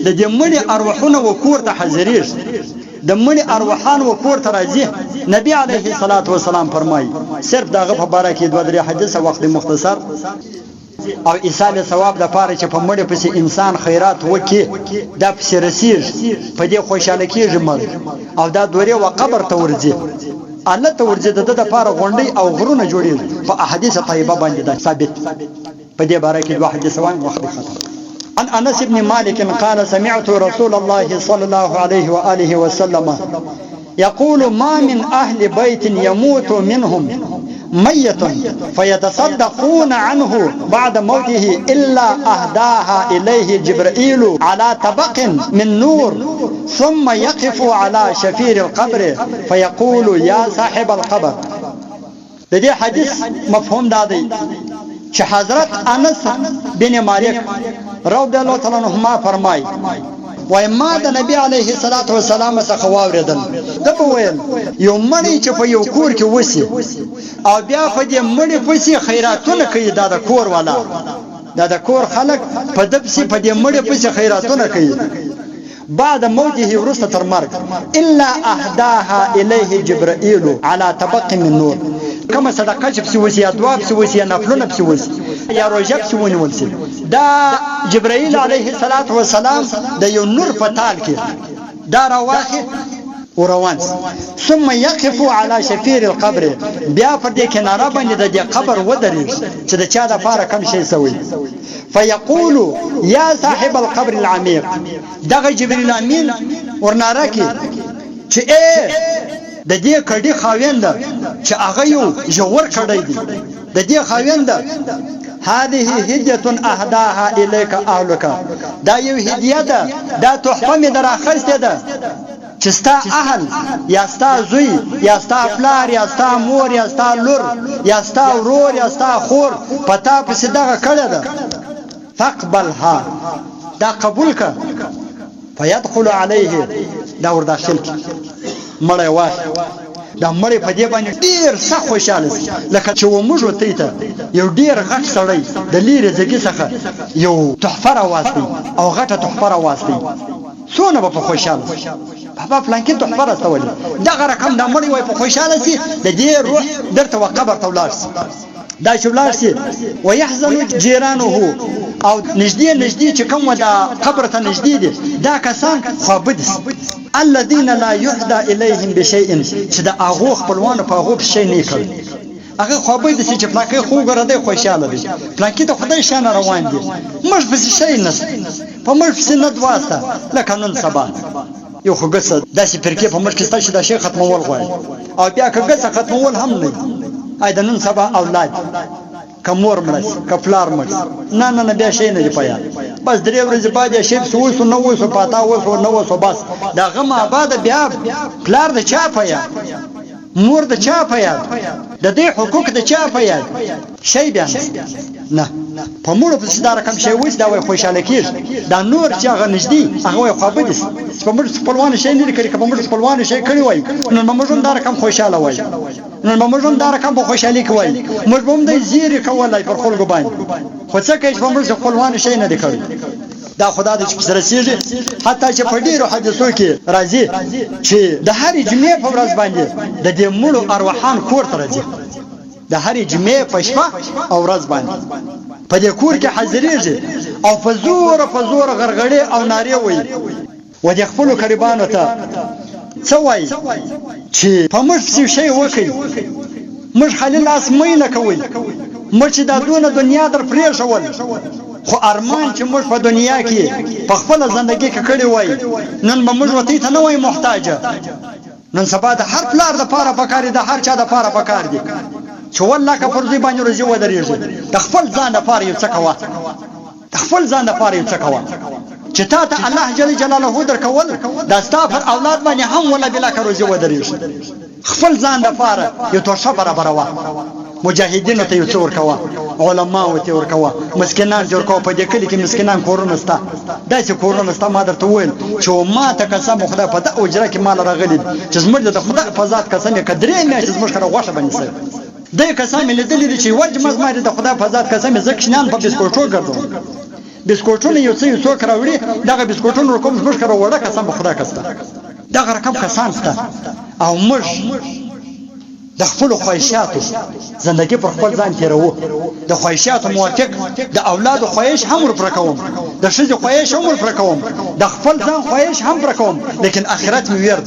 د دې مړي ارواحونه وکور ته حاضرېږي د مړي ارواحان وکور ته راځي نبی علیه الصلاۃ والسلام فرمایي صرف دغه په باره کې دوه درې حدیثه وخت مختصر او ایصال ثواب د پاره چې په مړي پسې انسان خیرات وکي دا پسې رسیږي په دې خوشاله کېږي مړ او دا دوره و قبر ته ورځي الله ته ورځي د لپاره غونډي او غرونه جوړېږي په احادیث طیبه باندې دا ثابت په دې باره کې دوه حدیث وایم وخت ختم عن انس بن مالك قال سمعت رسول الله صلى الله عليه واله وسلم يقول ما من اهل بيت يموت منهم ميت فيتصدقون عنه بعد موته الا اهداها اليه جبرائيل على طبق من نور ثم يقف على شفير القبر فيقول يا صاحب القبر. د دې حدیث مفهوم دا دی چې حضرت انس بن مالک رضی الله تعالی عنهما فرمایي وای ما د نبی علیه الصلاۃ والسلام څخه واوریدل دا په ویل یو مړی چې په یو کور کې وسی او بیا په دې مړی پسې خیراتونه کوي دا د کور والا دا د کور خلک په دپسې په دې مړی پسې خیراتونه کوي بعد موته ورسته تر مرګ الا اهداها الیه جبرائیل على طبق من نور کما صدقه چې پسې وسی ادواب پسې وسی نفلونه پسې وسی یا روزه پسې ونیول سي دا جبرائیل علیه السلام د یو نور په تال کې دا راواخي وروان ثم يقف على شفير القبر بیا پر دې کناره باندې د قبر ودرېږي چې د چا د پاره کم شي سوی فيقول يا صاحب القبر العميق دغه جبريل امين ورناره کې چې د دې کډي خاوند چې هغه یو جوړ کړی دی د دې خاوند هذه هديه اهداها اليك اهلك دا یو هدیه ده دا تحفه می دراخسته ده چې ستا اهل یا ستا زوی یا ستا پلار یا ستا مور یا ستا لور یا ستا ورور یا ستا خور پتا پسې دغه کړه ده فاقبلها دا قبول کا فيدخل عليه دا ور داخل مړی واه دا مړی په دې باندې ډیر سخت خوشاله لکه چې و موږ وته ته یو ډیر غټ سړی د لیره ځګي څخه یو تحفه راوستي او غټه تحفه راوستي څونه به خوشاله بابا پلان کې تحفه راستولې دغه رقم د مړی وای په خوشاله سي د دې روح درته وقبر ته ولاړ سي دا شبلار سي ويحزن جيرانه او نږدې چې کوم دا قبر ته نږدې دي دا کسان خوابد الذين لا يهدى اليهم بشيء چې دا هغه خپلوان په هغه شي نه کوي هغه خوابد سي چې پلاکه خو ګره دی خوشاله دي پلاکه ته خدای شان روان دي مش بس شي نه په مش نه دواسته لکه نن سبا یو خو ګس داسې پرکې په مش کې ستاسو د شي ختمول غواړي او بیا که ګس ختمول هم نه اې د نن سبا اولاد کمور مړس کفلار مړس نه بیا شي نه دی پیا بس درې ورځې بعد شي سوسو نو وسو پاتا وسو نو وسو بس دا غم آباد بیا پلار د چا پیا مور د چا پیا د دې حقوق د چا پیا شي بیا نه په مور په ستاره کم شي وځ دا وای خوشاله کیږي دا نور چې هغه نږدې هغه وای خو بده په مور خپلوان شي نه لري په مور خپلوان شي کړی وای نو موږ دا رقم خوشاله وای نو موږ دا رقم په خوشالي کوي موږ هم د زیری کولای پر خلکو باندې خو څه کوي په مور خپلوان شي نه لري دا خدا دې چې رسیږي حتی چې په ډیرو حدیثو کې راځي چې د هر جمعې په ورځ باندې د دې مړو ارواحان کور ته راځي د هر جمعې په شپه او ورځ باندې په دې کور کې حاضرېږي او په زور غرغړې او نارې وایي و دې خپل قربانو ته څه وایي چې په موږ څه شی وکړي موږ خلیل اسمای نه کوي موږ چې دا دونه دنیا در پرېښول خو ارمان چې موږ په دنیا کې په خپل ژوندۍ کې کړی وای نن به موږ وتی ته نه وای محتاج نن سبا د هر پلار د پاره پکاري د هر چا د پاره پکار دي چې والله که پر دې باندې روزي ودرېږي د خپل ځان د پاره یو څه کوه د خپل ځان د پاره یو څه کوه چې تا ته الله جل جلاله درکول دا ستا پر اولاد باندې هم ولا بلا که روزي ودرېږي خپل ځان د پاره یو توشه برابر وا مجاهدینو ته یو څور کوا علماء ته ور کوا مسکینان جوړ کو په دې کلی کې مسکینان کورونه ستا داسې کورونه ستا ما درته وویل چې ما ته قسم خدای په د اجره کې مال راغلی چې زموږ د خدای په ذات قسم کدرې مې چې زموږ سره غوښه باندې سره دې قسم لیدلې چې وجه مزمار د خدای په ذات قسم زکشنان په بسکوټو ګرځو بسکوټونه یو څوک راوړي دغه بسکوټونو کوم زموږ کړه وړه قسم په خدا کسته دغه رقم کسان شته او موږ د خپل خواهشاتو زندگی پر خپل ځان تیرو د خواهشاتو موافق د اولاد خواهش هم ور کوم د ښځې خواهش هم ور کوم د خپل ځان خواهش هم ور کوم لیکن اخرت مې ویرد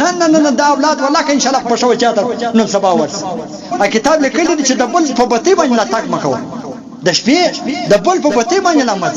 نه نه نه دا اولاد والله که ان شاء الله په شو چاته نو سبا ورس کتاب لیکلی دی چې د بل په بتی باندې لا تک مکو د شپې د بل په بتی باندې لا مت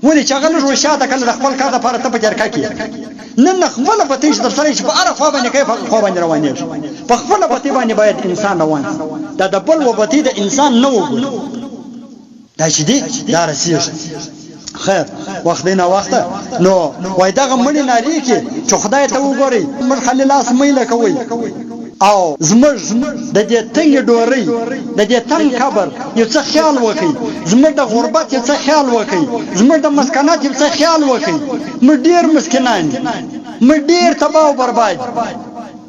ولې چې هغه نو شاته کله د خپل کار لپاره ته په جرکا کې نن خپل بتی چې در سره چې په اړه خو باندې کوي په خو باندې روانې په خپل بتی باندې باید انسان روان دا د بل و بتی د انسان نو دا چې دی دا رسیږي خیر وخت نه وخت نو وای دغه مړی ناری کې چې خدای ته وګوري مړ خلل لاس مېله کوي او زمر د دې تنګ ډوري د دې تنګ خبر یو څه خیال وکي زمر د غربت یو څه خیال وکي زمر د مسکنات یو څه خیال وکي مړ ډیر مسکینان مړ ډیر تباہ او برباد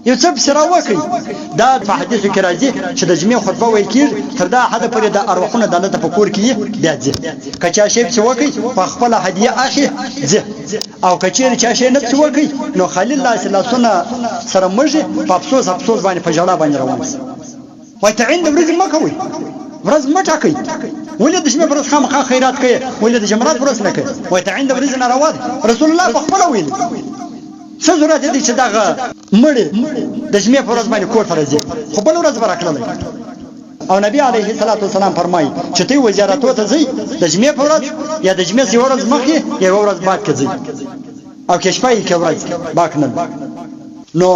یو څه بسره وکي دا په حدیث کې راځي چې د جمعې خطبه وایي کېږي تر دا حد پورې د ارواحونو د الله په کور کې بیا ځي کچا شی چې وکي په خپل هدیه اخی ځي او کچیر چا شی نه چې وکي نو خلیل الله صلی الله علیه سره مرجه په افسوس باندې په جړه باندې روان شي وای ته عند ورځ ما کوي ورځ ما ټاکي ولې د جمعې پر خامخا خیرات کوي ولې د جمعرات پر نه کوي وای ته عند ورځ نه راواد رسول الله په خپل ویل څه ضرورت دی چې دغه مړی د جمعې په ورځ باندې کور ته راځي خو بل ورځ برکړلی او نبی علیه الصلاۃ والسلام فرمایي چې ته وزارتو ته ځي د جمعې په ورځ یا د جمعې یو ورځ مخکې یا ورځ بعد کې ځي او کې شپه کې ورځ باکنه نو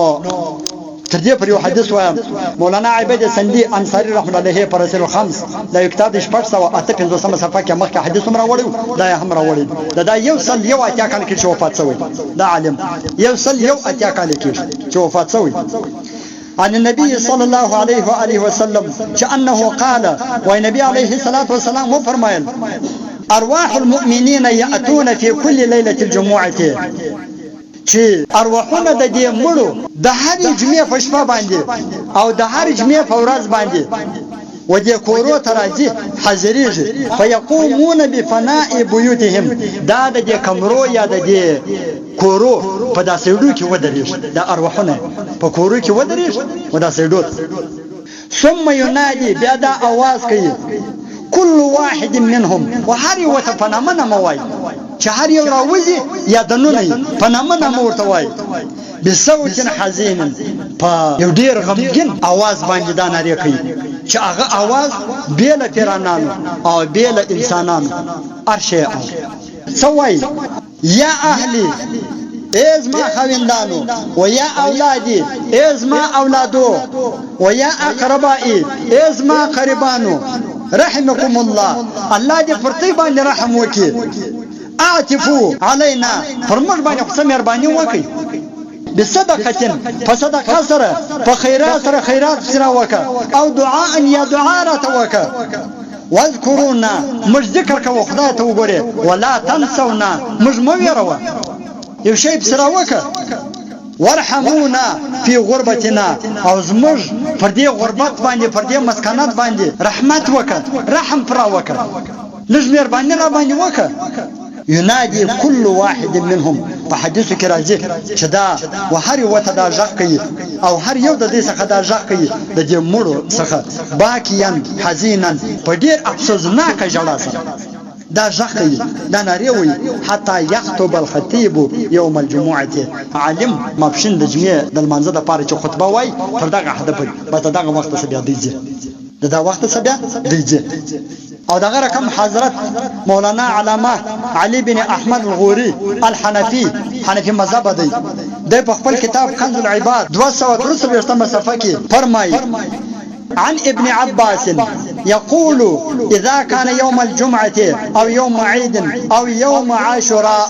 تر دې پر یو حدیث وایم مولانا عبید سندی انصاری رحمه الله علیه پر رسول الخمس دا یو کتاب د 855 صفحه کې مخکې حدیث هم راوړی دا هم راوړی دا یو سل یو اتیا کال کې وفات شوی دا عالم یو سل یو اتیا کال کې وفات شوی عن النبي صلى الله عليه وآله وسلم كأنه قال والنبي عليه الصلاة والسلام وفرمایل ارواح المؤمنين يأتون في كل ليلة الجمعة چې ارواحونه د دې مړو د هر جمعې په شپه باندې او د هر جمعې په ورځ باندې و دې کورو ته راځي حاضرېږي فیقومون بفناء بیوتهم دا د دې کمرو یا د دې کورو په داسې ډو کې ودرېږي د ارواحونه په کورو کې ودرېږي و داسې ډو ثم ينادي بیا دا आवाज کوي كل واحد منهم وهر وتفنمن موای چې هر یو راوځي یا دنونه فنمن مورته وای بصوت حزين په یو ډیر غمګین आवाज باندې دا ناری کوي چې هغه आवाज بیل پیرانانو او بیل انسانانو ارشه سوای یا اهلی از ما خویندانو و یا اولادی از ما اولادو و یا اقربائی از ما قربانو رحمكم الله الله دې پرتی باندې رحم وکي اعتفو علينا فرمر باندې قسم مهرباني وکي بصدقه فصدقه سره فخيرات سره خيرات سره وکا او دعاء یا دعاء را توکا واذكرونا مش ذکر کو خدای ته وګوره ولا تنسونا مش مو يروا یو شی سره وکا ورحمونا فی غربتنا او زمج پر دې غربت باندې پر دې مسکنات باندې رحمت وکړه رحم پر وکړه لږ مهرباني را باندې وکړه ينادي كل واحد منهم په حدیث کې راځي چې دا وهر وته دا ځخ کوي او هر یو د دې څخه دا ځخ کوي د دې مړو څخه باکیان حزینن په ډیر افسوسناک ژړا سره دا ځخی دا ناریوي حتی یخطب الخطیب یوم الجمعه عالم مبشن د جمعې د منځه د پاره چې خطبه وای تر دغه حد پورې په دغه وخت څخه بیا دیږي دا وخت څخه بیا دیږي او دغه رقم حضرت مولانا علامه علي بن احمد الغوري حنفي مذهب دی د په خپل کتاب کنز العباد 233 صفحه کې فرمایي عن ابن عباس يقول إذا كان يوم الجمعة أو يوم عيد أو يوم عاشوراء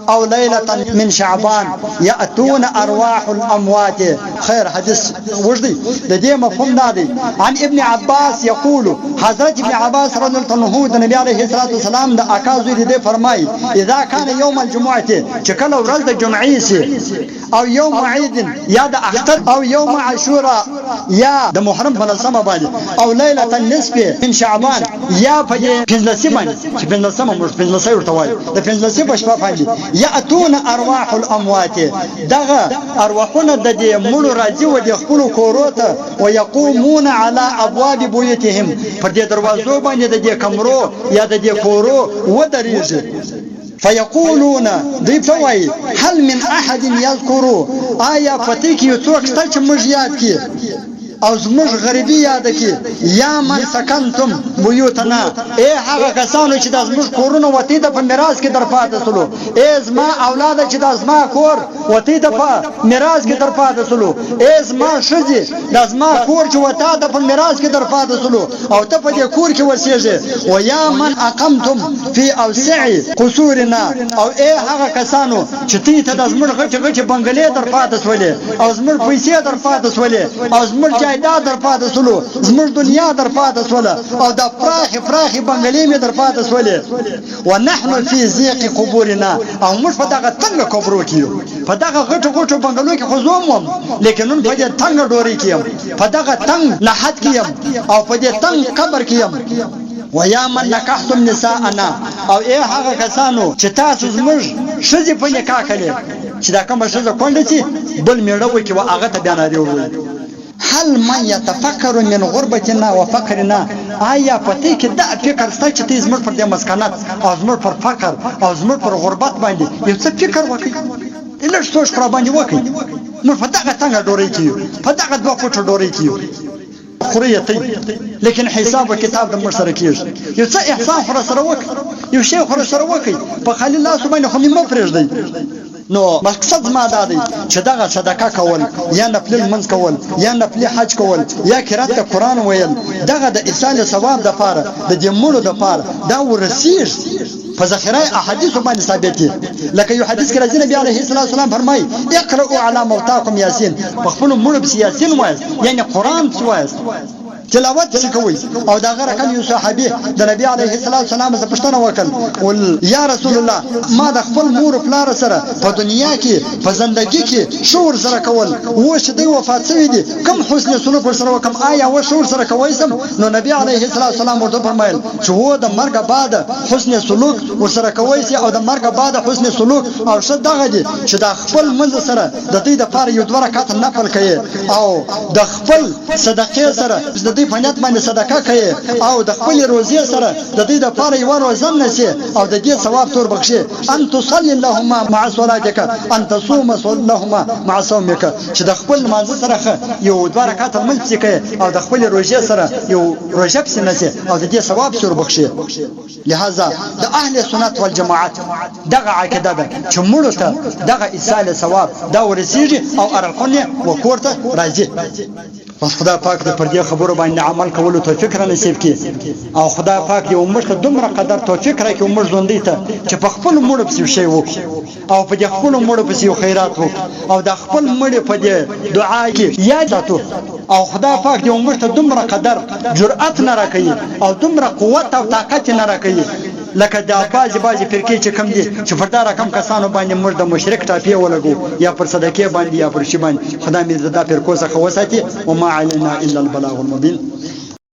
أو ليلة من شعبان يأتون أرواح الأموات خير حديث وجدي لديه مفهوم نادي عن ابن عباس يقول حضرت ابن عباس رضي الله عنه النبي عليه الصلاة والسلام دا أكازو لديه فرماي إذا كان يوم الجمعة شكله ورد الجمعيسي أو يوم عيد يا دا أختر أو يوم عاشوراء يا دا محرم فنصم باجي أو ليلة النصف کې ان شعبان یا په پنځلسي باندې چې پنځلسمه موږ پنځلسي ورته وایو د پنځلسي په شپه باندې یاتون ارواح الاموات دغه ارواحونه د دې مړو راځي و د خپل کورو ته ويقومون على ابواب بيوتهم پر دې دروازو باندې د دې کمرو یا د دې کورو ودرېږي فيقولون دی فوای هل من احد يذكر آیا پتی کی څوک شته چې موږ یاد کی او زموږ غریبی یاد کی یا من سکنتم بیوتنا ای هغه کسانو چې د زموږ کورونه وتی د په میراث کې در پاتې سلو ای زما اولاد چې د زما کور وتی د په میراث کې در پاتې سلو ای زما شذي د زما کور چې وتا د په میراث کې در پاتې سلو او ته په دې کور کې وسیږي و یا من اقمتم فی اوسع قصورنا او ای هغه کسانو چې تی ته د زموږ غټ بنگلې در پاتې سولې او زموږ پیسې در پاتې سولې او زموږ جایداد در پاتې سولو زموږ دنیا در پاتې سوله او د پراخي بنگلې مې در پاتې سولې ونحن فی ضيق قبورنا او موږ په دغه تنګ قبرو کې په دغه غټو بنگلو کې خو زوم لیکن نن په دې تنګ ډوري کې په دغه تنګ لحد کې او په دې تنګ قبر کې ويا من نکحتم نساءنا او ای هغه کسانو چې تاسو زموږ شذې په نکاح کړي چې دا کومه شذې کونډه چې بل میړه وکي او هغه ته بیان لري هل من يتفكر من غربتنا وفقرنا آیا پته کې دا فکر ستا چې ته زموږ پر دې مسکنات او زموږ پر فقر او زموږ پر غربت باندې یو څه فکر وکړي لږ سوچ پر باندې وکړي نو په دغه څنګه ډوري کیو په دغه دوه پټو ډوري کیو خوريتي لیکن حساب او کتاب د مر سره کیږي یو څه احسان خور سره وکړي یو شی خور سره وکړي په خالي الله سبحانه خو مې پرېږدي نو مقصد ما دا دی چې دغه صدقه کول یا نفل منځ کول یا نفل حج کول یا قرات قرآن ویل دغه د ایصال ثواب د پاره د دې مړو د پاره دا ورسیږي په ذخیره احادیث باندې ثابت دي لکه یو حدیث کې راځي نبی عليه الصلاه والسلام فرمایي اقرؤوا على موتاكم یاسین په خپل مړو به یاسین وایي یعنی قرآن وایي تلاوت کوي او دا غره کله یو صحابي د نبی عليه الصلاه والسلام څخه پوښتنه وکړ ول یا رسول الله ما د خپل مور پلار سره په دنیا کې په ژوندۍ کې شور سره کول و چې دی وفات شوی دي کوم حسن سلوک سره وکم آیا و شور سره کوي سم نو نبی عليه الصلاه والسلام ورته فرمایل چې و د مرګ بعد حسن سلوک ورسره کوي او د مرګ بعد حسن سلوک او شد دغه دي چې د خپل منځ سره د دې د پاره یو دوه رکعات نفل کوي او د خپل صدقې سره د په نیت باندې صدقه کوي او د خپل روزي سره د دې د پاره یو روزه نشي او د دې ثواب تور بخشي ان تصلي اللهم مع صلاتك ان تصوم اللهم مع صومك چې د خپل منځ سره یو دوه رکعات منځ کوي او د خپل روزي سره یو روزه نشي او د دې ثواب تور بخشي لہذا د اهل سنت والجماعت دغه عقیده ده چې مړو ته دغه ایصال ثواب دا ورسیږي او ارقونه وکورته راځي بس خدای پاک دې پر دې خبرو باندې عمل کولو توفیق را نصیب کړي او خدای پاک دې عمر ته دومره قدر توفیق راکړي عمر ژوندۍ ته چې په خپل مړو پسې شی وکړي او په دې خپل مړو پسې خیرات وکړي او د خپل مړو په دې دعا کې یاد ساتو او خدای پاک دې عمر ته دومره قدر جرأت نه راکړي او دومره قوت او طاقت نه راکړي لکه دا بعضی فرقې چې کم دي چې فردا رقم کسانو باندې موږ د مشرک ټاپی ولګو یا پر صدقې باندې یا پر شی باندې خدای مې زدا فرقو څخه وساتي او ما علينا الا البلاغ المبين